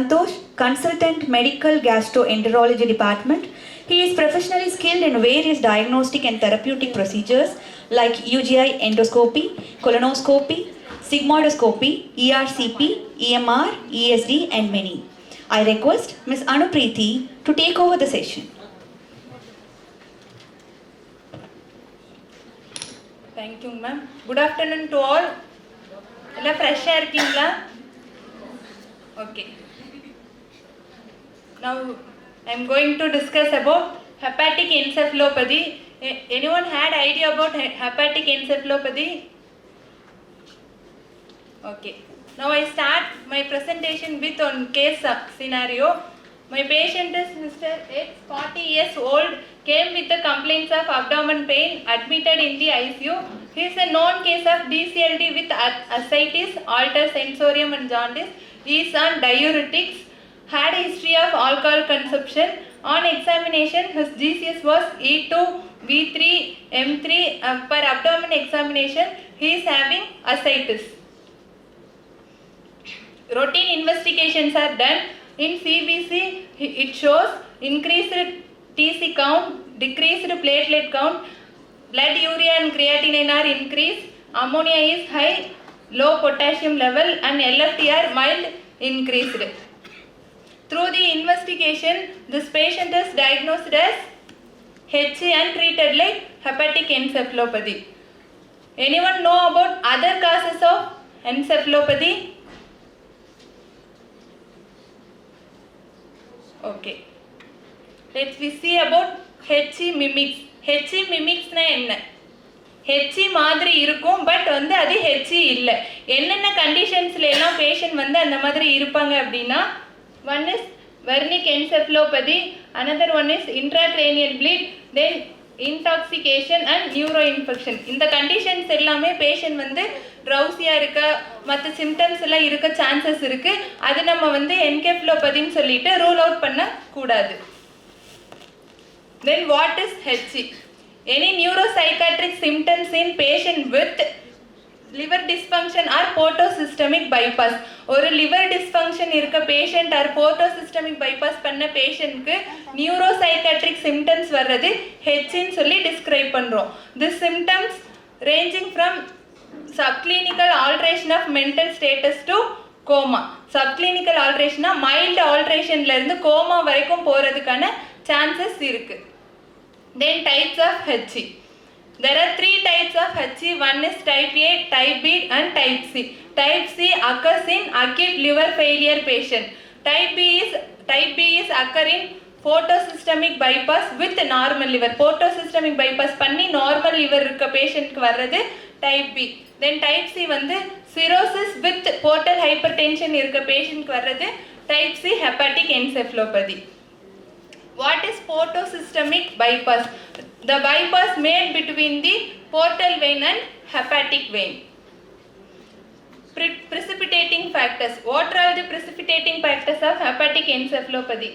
Santosh, Consultant Medical Gastroenterology Department. He is professionally skilled in various diagnostic and therapeutic procedures like UGI endoscopy, colonoscopy, sigmoidoscopy, ERCP, EMR, ESD and many. I request Ms.Anu Preethi to take over the session. Thank you, ma'am. Good afternoon to all. Ella fresh air kingla. Okay. Now I am going to discuss about hepatic encephalopathy. Anyone had idea about hepatic encephalopathy? Okay. Now I start my presentation with one case scenario. My patient is Mr. X, 40 years old, came with the complaints of abdomen pain, admitted in the ICU. He is a known case of DCLD with ascites, altered sensorium and jaundice. He is on diuretics, had a history of alcohol consumption. On examination, his GCS was 𝑬𝒏𝒉𝒂𝒏𝒄𝒊𝒏𝒈. Per abdomen examination, he is having ascites. Routine investigations are done. In CBC, it shows increased TC count, decreased platelet count, blood urea and creatinine are increased, ammonia is high, low potassium level and LFT are mild increased. Through the investigation, this patient is diagnosed as HE and treated like hepatic encephalopathy. Anyone know about other causes of encephalopathy? Okay. Let's see about HE mimics. HE mimics na enna? HE மாதிரி இருக்கும் but வந்து அது HE இல்லை. என்னென்ன கண்டிஷன்ஸ்ல எல்லாம் patient வந்து அந்த மாதிரி இருப்பாங்க அப்படின்னா, one is Wernicke encephalopathy, another one is intracranial bleed, then intoxication and neuroinfection. இந்த கண்டிஷன்ஸ் எல்லாமே பேஷண்ட் வந்து ட்ரௌசியாக இருக்க மற்ற சிம்டம்ஸ் எல்லாம் இருக்க சான்சஸ் இருக்குது. அது நம்ம வந்து என்கெஃபலோபதின்னு சொல்லிட்டு ரூல் அவுட் பண்ணக்கூடாது. Then what is HE? Any neuropsychiatric symptoms in patient with liver dysfunction or portosystemic bypass. ஒரு liver dysfunction இருக்க patient or portosystemic bypass பண்ண patientக்கு neuropsychiatric symptoms வர்றது HE ன்னு சொல்லி describe பண்ணுறோம். This symptoms ranging from subclinical alteration of mental status to coma. Subclinical alteration mild alterationல இருந்து coma வரைக்கும் போறதுக்கான chances இருக்கு. Then types of HE. There are three types of HE. One is type A, type B and type C. Type C occurs in acute liver failure patient. Type B is occur in portosystemic bypass with normal liver. Portosystemic bypass பண்ணி normal liver இருக்க patientக்கு வர்றது type B. Then type C வந்து cirrhosis with portal hypertension இருக்க patientக்கு வர்றது type C hepatic encephalopathy. What is portosystemic bypass? The bypass made between the portal vein and hepatic vein. Precipitating factors. What are the precipitating factors of hepatic encephalopathy?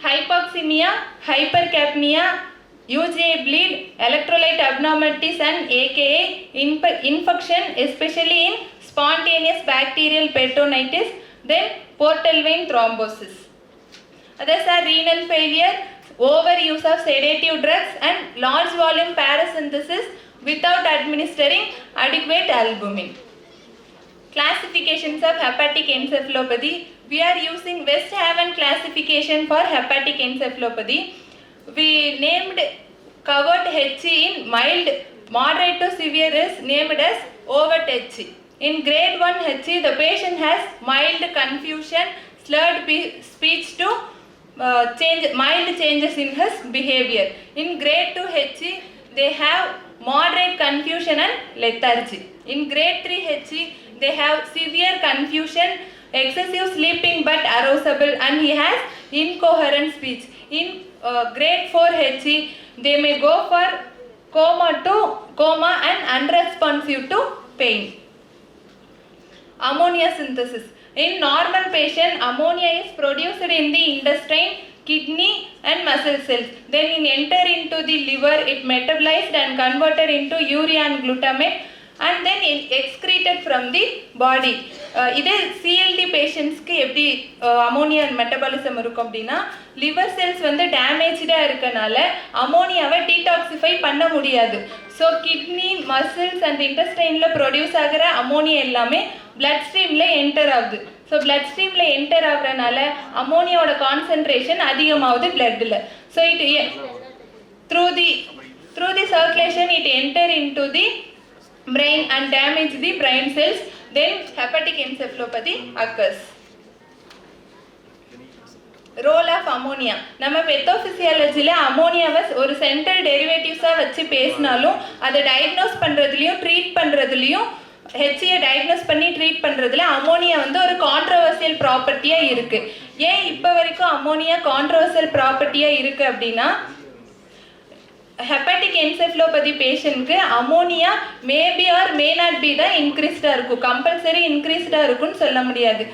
Hypoxemia, hypercapnia, UGI bleed, electrolyte abnormalities and aka infection, especially in spontaneous bacterial peritonitis, then portal vein thrombosis. Others are renal failure, overuse of sedative drugs and large volume paracentesis without administering adequate albumin. Classifications of hepatic encephalopathy. We are using West Haven classification for hepatic encephalopathy. We named covered HE in mild, moderate to severe is named as overt HE. In grade 1 HE, the patient has mild confusion, slurred speech to mild changes in his behavior. In grade 2 HE, they have moderate confusion and lethargy. In grade 3 HE, they have severe confusion, excessive sleeping but arousable, and he has incoherent speech. In grade 4 HE, they may go for coma and unresponsive to pain. Ammonia synthesis. In normal patient, ammonia is produced in the intestine, kidney and muscle cells. Then it enter into the liver, it metabolized and converted into urea and glutamate. and then excreted from the body. இதே CLD பேஷண்ட்ஸ்க்கு எப்படி ammonia metabolism இருக்கும் அப்படின்னா liver cells வந்து டேமேஜாக இருக்கனால அமோனியாவை detoxify பண்ண முடியாது. ஸோ கிட்னி மசில்ஸ் அண்ட் இன்டெஸ்டைனில் ப்ரொடியூஸ் ஆகிற அமோனியா எல்லாமே பிளட் ஸ்ட்ரீமில் என்டர் ஆகுது. ஸோ பிளட் ஸ்ட்ரீமில் என்டர் ஆகுறதுனால அமோனியாவோட கான்சன்ட்ரேஷன் அதிகமாகுது பிளட்டில். So it through the circulation it enter into the brain and damage the brain cells, then hepatic encephalopathy occurs. Role of ammonia. நம்ம பெத்தோபிசியாலஜில அமோனியாவை ஒரு சென்ட்ரல் டெரிவேட்டிவ்ஸா வச்சு பேசினாலும் அதை டயக்னோஸ் பண்றதுலயும் ட்ரீட் பண்றதுலயும் ஹெச்சியை டயக்னோஸ் பண்ணி ட்ரீட் பண்றதுல அமோனியா வந்து ஒரு கான்ட்ரோவர்சியல் ப்ராப்பர்ட்டியா இருக்கு. ஏன் இப்போ வரைக்கும் அமோனியா கான்ட்ரோவர்சியல் ப்ராப்பர்ட்டியா இருக்கு அப்படின்னா ஹெப்பாட்டிக் என்செஃபலோபதி பேஷண்ட்க்கு ammonia maybe or may not be தான் இன்க்ரீஸ்டாக இருக்கும், கம்பல்சரி இன்க்ரீஸ்டாக இருக்குன்னு சொல்ல முடியாது.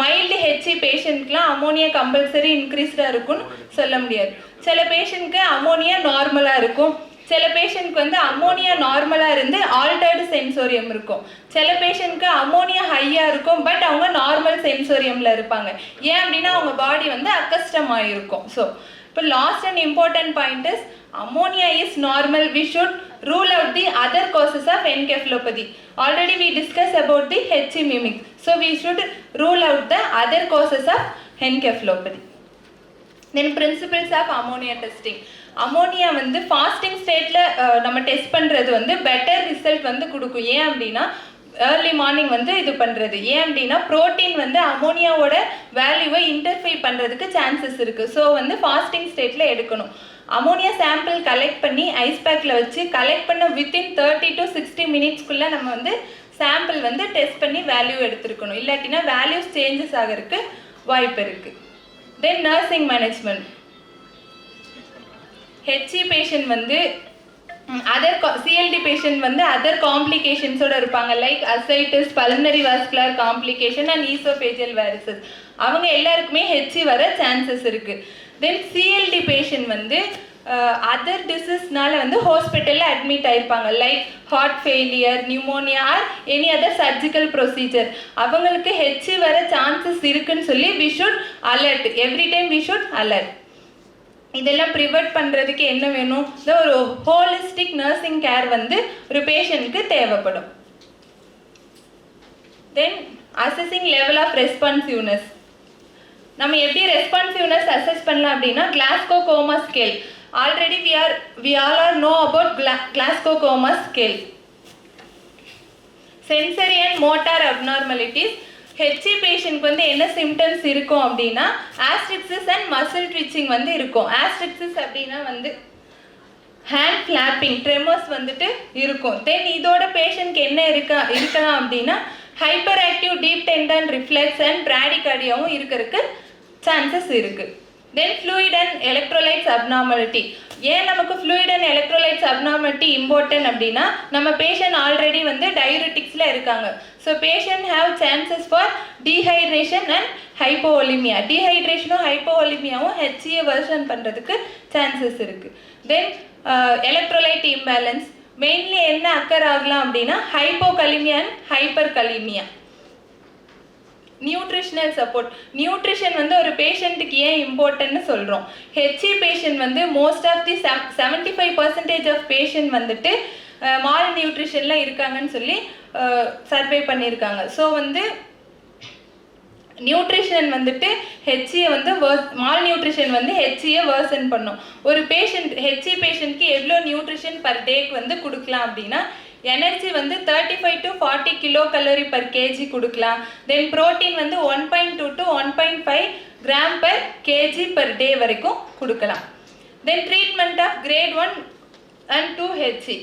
மைல்டு ஹெச்இ பேஷண்ட்க்குலாம் அமோனியா கம்பல்சரி இன்க்ரீஸ்டாக இருக்குன்னு சொல்ல முடியாது. சில பேஷண்ட்க்கு அமோனியா நார்மலாக இருக்கும், சில பேஷண்ட்க்கு வந்து அமோனியா நார்மலாக இருந்து ஆல்டர்டு சென்சோரியம் இருக்கும், சில பேஷண்ட்க்கு அமோனியா ஹையாக இருக்கும் பட் அவங்க நார்மல் சென்சோரியமில் இருப்பாங்க. ஏன் அப்படின்னா அவங்க பாடி வந்து அக்கஸ்டமாக இருக்கும். ஸோ இப்போ last and important point is ammonia is normal. We should rule out the other causes of encephalopathy. Already we discussed about the HE mimic. So we should rule out the other causes of encephalopathy. Then principles of ammonia testing. Ammonia வந்து fasting ஸ்டேட்டில் நம்ம test பண்ணுறது வந்து better result வந்து கொடுக்கும். ஏன் அப்படின்னா early morning வந்து இது பண்ணுறது. ஏன் அப்படின்னா ப்ரோட்டீன் வந்து அமோனியாவோட வேல்யூவை இன்டர்ஃபை பண்ணுறதுக்கு சான்சஸ் இருக்குது. ஸோ வந்து ஃபாஸ்டிங் ஸ்டேட்டில் எடுக்கணும். அமோனியா சாம்பிள் கலெக்ட் பண்ணி ஐஸ் பேக்கில் வச்சு கலெக்ட் பண்ண வித்தின் 30 to 60 மினிட்ஸ்க்குள்ளே நம்ம வந்து சாம்பிள் வந்து டெஸ்ட் பண்ணி வேல்யூ எடுத்துருக்கணும். இல்லாட்டினா வேல்யூஸ் சேஞ்சஸ் ஆகிறதுக்கு வாய்ப்பு இருக்குது. Then nursing management. HE patient வந்து சிஎல்டி பேஷண்ட் வந்து அதர் காம்ப்ளிகேஷன்ஸோடு இருப்பாங்க, like ascites, pulmonary vascular complication and oesophageal varices. அவங்க எல்லாருக்குமே ஹெச்இ வர சான்சஸ் இருக்குது. தென் சிஎல்டி பேஷண்ட் வந்து அதர் டிசீஸ்னால வந்து ஹாஸ்பிட்டலில் அட்மிட் ஆயிருப்பாங்க, like heart failure, pneumonia or any other surgical procedure. அவங்களுக்கு ஹெச்இ வர சான்சஸ் இருக்குன்னு சொல்லி we should alert, every time we should alert. இதெல்லாம் ப்ரிவென்ட் பண்ணுறதுக்கு என்ன வேணும்? ஒரு ஹோலிஸ்டிக் நர்சிங் கேர் வந்து ஒரு பேஷண்ட்க்கு தேவைப்படும். Then assessing level of responsiveness. நம்ம எப்படி ரெஸ்பான்சிவ்னஸ் அசஸ் பண்ணலாம் அப்படின்னா Glasgow coma scale. Already we all are know about Glasgow coma scale. Sensory and motor abnormalities. HE பேஷண்ட்க்கு வந்து என்ன சிம்டம்ஸ் இருக்கும் அப்படின்னா ஆஸ்ட்ரிக்சிஸ் அண்ட் மசில் ட்விச்சிங் வந்து இருக்கும். ஆஸ்ட்ரிக்சிஸ் அப்படின்னா வந்து ஹேண்ட் ஃப்ளாப்பிங், ட்ரெமர்ஸ் வந்துட்டு இருக்கும். தென் இதோட பேஷண்ட்க்கு என்ன இருக்கலாம் அப்படின்னா hyper active deep tendon reflex and பிராடிகார்டியாவும் இருக்கிறதுக்கு சான்சஸ் இருக்குது. Then fluid and electrolytes abnormality. ஏன் நமக்கு fluid and electrolytes abnormality important அப்படின்னா நம்ம பேஷண்ட் ஆல்ரெடி வந்து டயூரிட்டிக்ஸில் இருக்காங்க. So patient have chances for dehydration and hypovolaemia. டீஹைட்ரேஷனும் ஹைப்போவோலிமியாவும் ஹெச்இயை வெர்ஷன் பண்ணுறதுக்கு சான்சஸ் இருக்குது. Then electrolyte imbalance. மெயின்லி என்ன அக்கர் ஆகலாம் அப்படின்னா hypokalaemia and hyper kalaemia. Nutritional support. Nutrition வந்து ஒரு பேஷண்ட்டுக்கு ஏன் இம்பார்ட்டன்ட்னு சொல்கிறோம்? ஹெச்இ பேஷண்ட் வந்து most of the 75% of patient வந்துட்டு மால் நியூட்ரிஷனில் இருக்காங்கன்னு சொல்லி சர்வே பண்ணியிருக்காங்க. ஸோ வந்து நியூட்ரிஷன் வந்துட்டு ஹெச்இயை வந்து மால் நியூட்ரிஷன் வந்து ஹெச்இயை வேர்சன் பண்ணும். ஒரு பேஷண்ட் ஹெச்இ பேஷண்ட்க்கு எவ்வளோ நியூட்ரிஷன் பர் டேக்கு வந்து கொடுக்கலாம் அப்படின்னா எனர்ஜி வந்து 35 to 40 kcal/kg கொடுக்கலாம். தென் ப்ரோட்டீன் வந்து 1.2 to 1.5 g/kg/day வரைக்கும் கொடுக்கலாம். Then treatment of grade 1 and 2 HE.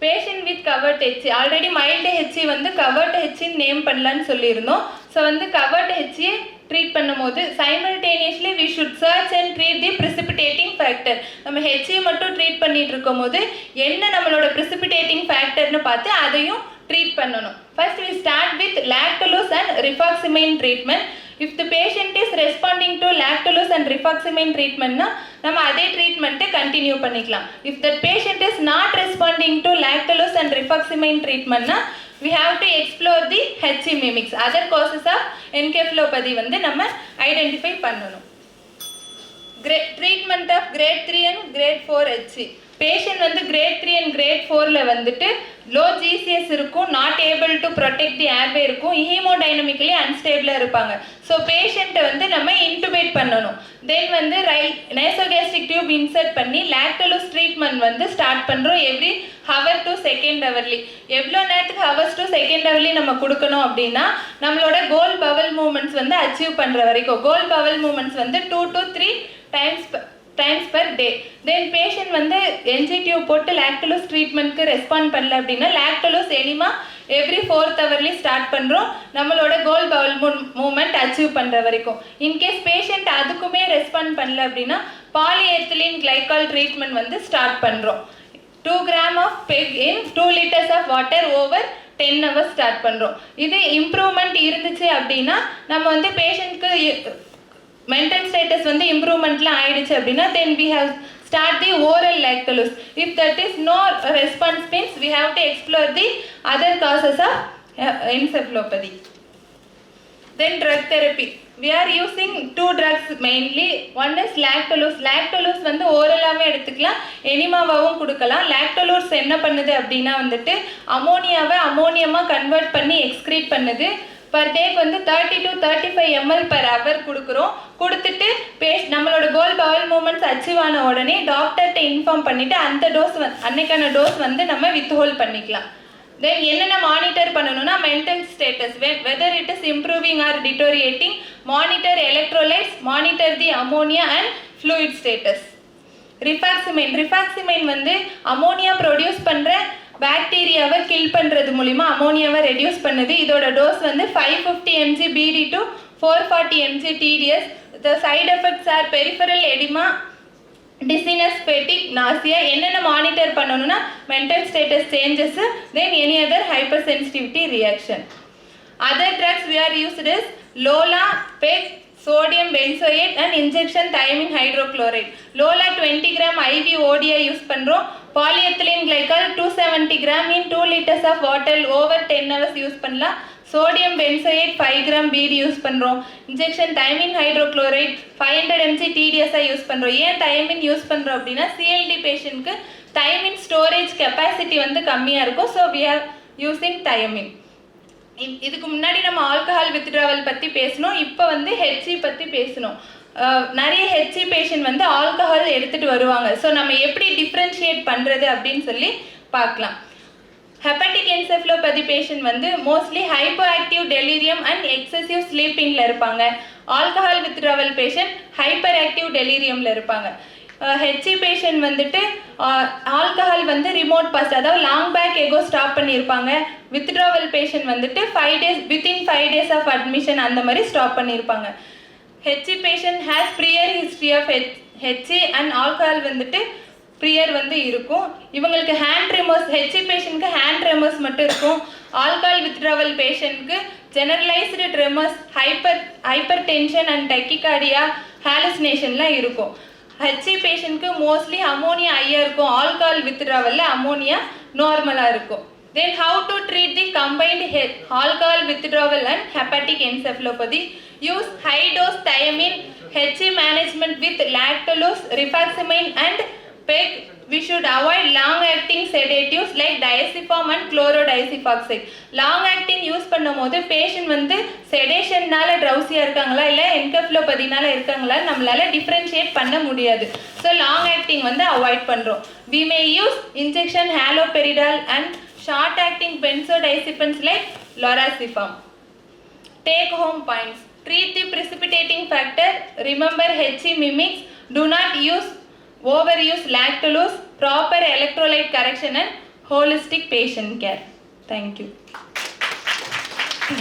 Patient with covert HE. Already mild HE வந்து கவர்ட் ஹெச்இன்னு நேம் பண்ணலான்னு சொல்லியிருந்தோம். ஸோ வந்து கவர்ட் ஹெச்இ ட்ரீட் பண்ணும்போது simultaneously we should search and treat the precipitating factor. நம்ம ஹெச்இ மட்டும் ட்ரீட் பண்ணிட்டு இருக்கும் போது என்ன நம்மளோட ப்ரிசிபிடேட்டிங் ஃபேக்டர்னு பார்த்து அதையும் ட்ரீட் பண்ணணும். First we start with lactulose and rifaximin treatment. If the patient is responding to lactulose and rifaximin ட்ரீட்மெண்ட்னா நம்ம அதே ட்ரீட்மெண்ட்டை கண்டினியூ பண்ணிக்கலாம். If that patient is not responding to lactulose and rifaximin ட்ரீட்மெண்ட்னா we have to explore the HC mimics, other causes of encephalopathy வந்து நம்ம identify பண்ணணும். Treatment of grade 3 and grade 4 HC. Patient வந்து கிரேட் 3 அண்ட் கிரேட் 4ல வந்துட்டு low GCS இருக்கும், not able to protect the airway இருக்கும், haemodynamically அன்ஸ்டேபிளாக இருப்பாங்க. So பேஷண்ட்டை வந்து நம்ம இன்டுபேட் பண்ணணும். தென் வந்து நேசோகேஸ்ட்ரிக் டியூப் இன்சர்ட் பண்ணி லாக்டலோஸ் ட்ரீட்மெண்ட் வந்து ஸ்டார்ட் பண்ணுறோம் every hour to second hourly. எவ்வளோ நேரத்துக்கு ஹவர்ஸ் டு செகண்ட் ஹவர்லி நம்ம கொடுக்கணும் அப்படின்னா நம்மளோட கோல் பவல் மூமெண்ட்ஸ் வந்து அச்சீவ் பண்ணுற வரைக்கும். கோல் பவல் மூமெண்ட்ஸ் வந்து 2 to 3 times per day. Then patient வந்து என்ஜி டியூப் போட்டு லாக்டலோஸ் ட்ரீட்மெண்ட்க்கு ரெஸ்பாண்ட் பண்ணல அப்படின்னா lactulose enema every 4th hourly start பண்ணுறோம் நம்மளோட கோல் பவல் மூமெண்ட் அச்சீவ் பண்ணுற வரைக்கும். இன்கேஸ் பேஷண்ட் அதுக்குமே ரெஸ்பாண்ட் பண்ணல அப்படின்னா பாலிஎத்திலீன் கிளைகால் ட்ரீட்மெண்ட் வந்து ஸ்டார்ட் பண்ணுறோம். 2 grams of PEG in 2 liters of water over 10 hours start பண்ணுறோம். இது இம்ப்ரூவ்மெண்ட் இருந்துச்சு அப்படின்னா நம்ம வந்து பேஷண்ட்க்கு மென்டல் ஸ்டேட்டஸ் வந்து இம்ப்ரூவ்மெண்ட்ல ஆயிடுச்சு அப்படின்னா then we have start the oral lactulose. If that is no response means we have to explore the other causes of encephalopathy. Then drug therapy. We are using 2 drugs mainly. One is lactulose. Lactulose வந்து ஓரலாவே எடுத்துக்கலாம், எனிமாவாவும் கொடுக்கலாம். லாக்டலோஸ் என்ன பண்ணுது அப்படின்னா வந்துட்டு அமோனியாவை அமோனியமாக convert பண்ணி excrete பண்ணுது. Per டேக்கு வந்து 30 to 35 ml per hour கொடுக்குறோம். கொடுத்துட்டு நம்மளோட கோல் பவல் மூமெண்ட்ஸ் அச்சீவ் ஆன உடனே டாக்டர்கிட்ட இன்ஃபார்ம் பண்ணிவிட்டு அந்த டோஸ் அன்னைக்கான டோஸ் வந்து நம்ம வித்ஹோல்ட் பண்ணிக்கலாம். தென் என்னென்ன மானிட்டர் பண்ணணும்னா mental status, whether it is improving or deteriorating, monitor electrolytes, monitor the ammonia and fluid status. Rifaximin வந்து அமோனியா ப்ரொடியூஸ் பண்ணுற பாக்டீரியாவை கில் பண்ணுறது மூலிமா அமோனியாவை ரெடியூஸ் பண்ணுது. இதோட டோஸ் வந்து 550 mg BD to 440 mg TDS. The side effects are peripheral edema, dizziness, fatigue, nausea. என்னென்ன monitor பண்ணணும்னா mental status changes, then any other hyper sensitivity reaction. Other drugs we are used is LOLA, PEG, sodium benzoate and injection thiamine hydrochloride. LOLA 20 gram IV ODI use பண்ணுறோம். Polyethylene glycol 270 gram in 2 liters of water over 10 hours use பண்ணலாம். Sodium benzoate 5 gram BD use பண்ணுறோம். Injection thiamine hydrochloride 500 mg TDSI use பண்ணுறோம். ஏன் thiamine use பண்ணுறோம் அப்படின்னா CLD பேஷண்ட்க்கு thiamine storage capacity வந்து கம்மியாக இருக்கும். So we are using thiamine. இதுக்கு முன்னாடி நம்ம ஆல்கஹால் வித்ட்ராவல் பற்றி பேசணும், இப்போ வந்து HC பற்றி பேசணும். நிறைய HC பேஷண்ட் வந்து ஆல்கஹால் எடுத்துகிட்டு வருவாங்க. ஸோ நம்ம எப்படி டிஃப்ரென்ஷியேட் பண்ணுறது அப்படின்னு சொல்லி பார்க்கலாம். ஹெப்பாட்டிக் என்செஃபலோபதி பேஷண்ட் வந்து mostly hypo active delirium and excessive ஸ்லீப்பிங்கில் இருப்பாங்க. Alcohol withdrawal patient hyper active டெலிரியமில் இருப்பாங்க. HC பேஷண்ட் வந்துட்டு ஆல்கஹால் வந்து ரிமோட் பாஸ்ட், அதாவது லாங் பேக் எகோ ஸ்டாப் பண்ணியிருப்பாங்க. வித்ட்ராவல் பேஷண்ட் வந்துட்டு 5 days within 5 days of admission அந்த மாதிரி ஸ்டாப் பண்ணியிருப்பாங்க. HC patient has prior history of HC and alcohol வந்துட்டு ப்ரியர் வந்து இருக்கும். இவங்களுக்கு ஹேண்ட் ரெமோஸ், HC பேஷண்ட்க்கு ஹேண்ட் ரெமோஸ் மட்டும் இருக்கும். ஆல்கஹால் வித்ட்ராவல் பேஷண்ட்க்கு generalised tremors, hyper tension and tachycardia, ஹாலுசினேஷன்லாம் இருக்கும். HC பேஷண்ட்க்கு மோஸ்ட்லி அமோனியா ஹையாக இருக்கும். ஆல்கஹால் வித்ட்ராவலில் அமோனியா நார்மலாக இருக்கும். Then how to treat the combined alcohol withdrawal and hepatic encephalopathy? Use high dose thiamine, HC management with lactulose, rifaximin and PEG. We should avoid long acting sedatives like diazepam and chlorodiazepoxide. Long acting use பண்ணும்போது patient வந்து செடேஷன்னால ட்ரௌசியாக இருக்காங்களா இல்லை என்கெஃபலோபதினால இருக்காங்களா நம்மளால differentiate பண்ண முடியாது. So long acting வந்து avoid பண்ணுறோம். We may use injection haloperidol and short acting benzodiazepines like lorazepam. Take home points. Treat the precipitating factor. Remember HC mimics. Do not overuse lactulose. Proper electrolyte correction and holistic patient care. Thank you.